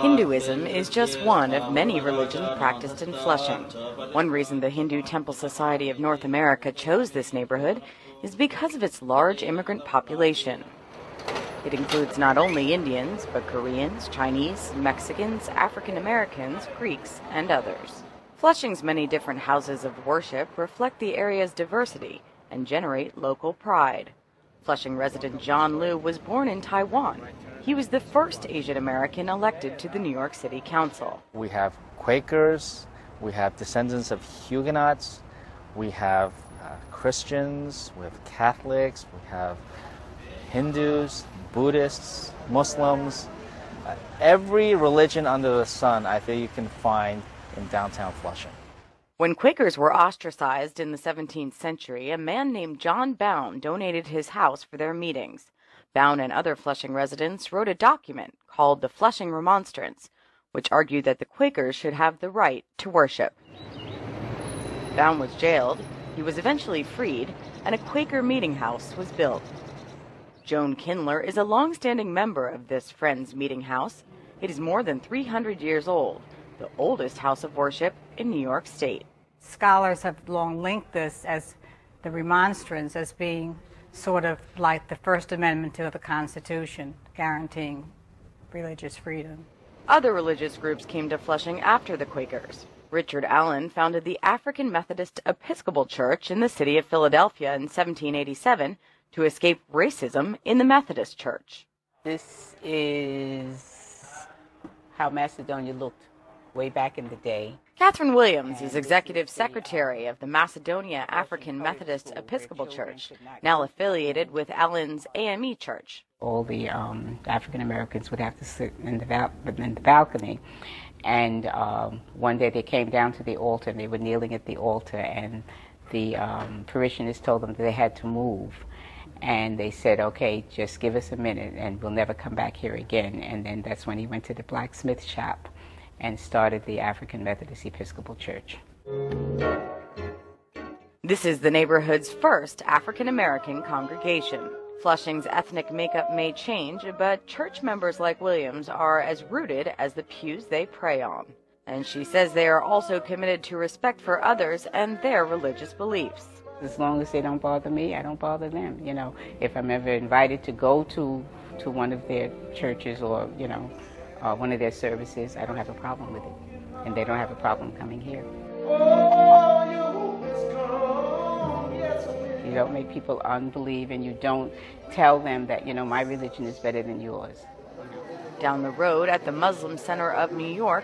Hinduism is just one of many religions practiced in Flushing. One reason the Hindu Temple Society of North America chose this neighborhood is because of its large immigrant population. It includes not only Indians, but Koreans, Chinese, Mexicans, African Americans, Greeks, and others. Flushing's many different houses of worship reflect the area's diversity and generate local pride. Flushing resident John Liu was born in Taiwan. He was the first Asian American elected to the New York City Council. We have Quakers, we have descendants of Huguenots, we have Christians, we have Catholics, we have Hindus, Buddhists, Muslims. Every religion under the sun I think you can find in downtown Flushing. When Quakers were ostracized in the 17th century, a man named John Bowne donated his house for their meetings. Bowne and other Flushing residents wrote a document called the Flushing Remonstrance, which argued that the Quakers should have the right to worship. Bowne was jailed, he was eventually freed, and a Quaker Meeting House was built. Joan Kindler is a long-standing member of this Friends Meeting House. It is more than 300 years old, the oldest house of worship in New York State. Scholars have long linked this as the Remonstrance as being sort of like the First Amendment to the Constitution, guaranteeing religious freedom. Other religious groups came to Flushing after the Quakers. Richard Allen founded the African Methodist Episcopal Church in the city of Philadelphia in 1787 to escape racism in the Methodist Church. This is how Macedonia looked way back in the day. Catherine Williams is executive secretary of the Macedonia African Methodist Episcopal Church, now affiliated with Allen's AME Church. All the African Americans would have to sit in the balcony, and one day they came down to the altar and they were kneeling at the altar, and the parishioners told them that they had to move. And they said, okay, just give us a minute and we'll never come back here again. And then that's when he went to the blacksmith shop and started the African Methodist Episcopal Church. This is the neighborhood's first African-American congregation. Flushing's ethnic makeup may change, but church members like Williams are as rooted as the pews they pray on. And she says they are also committed to respect for others and their religious beliefs. As long as they don't bother me, I don't bother them. You know, if I'm ever invited to go to one of their churches or, you know, one of their services, I don't have a problem with it. And they don't have a problem coming here. You don't make people unbelieve, and you don't tell them that, you know, my religion is better than yours. Down the road at the Muslim Center of New York,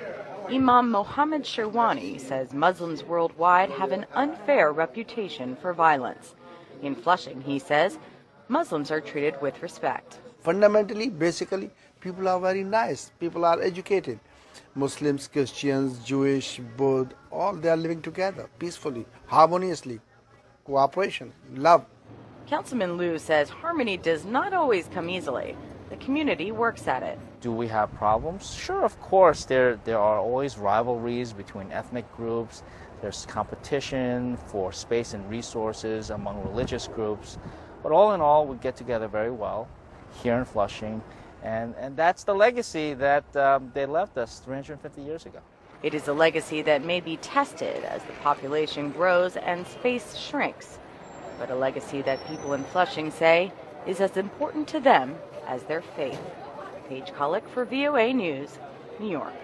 Imam Mohammed Sherwani says Muslims worldwide have an unfair reputation for violence. In Flushing, he says, Muslims are treated with respect. Fundamentally, basically, people are very nice. People are educated. Muslims, Christians, Jewish, Buddhists, all they are living together peacefully, harmoniously, cooperation, love. Councilman Liu says harmony does not always come easily. The community works at it. Do we have problems? Sure, of course. There are always rivalries between ethnic groups. There's competition for space and resources among religious groups. But all in all, we get together very well here in Flushing. And that's the legacy that they left us 350 years ago. It is a legacy that may be tested as the population grows and space shrinks, but a legacy that people in Flushing say is as important to them as their faith. Paige Collick for VOA News, New York.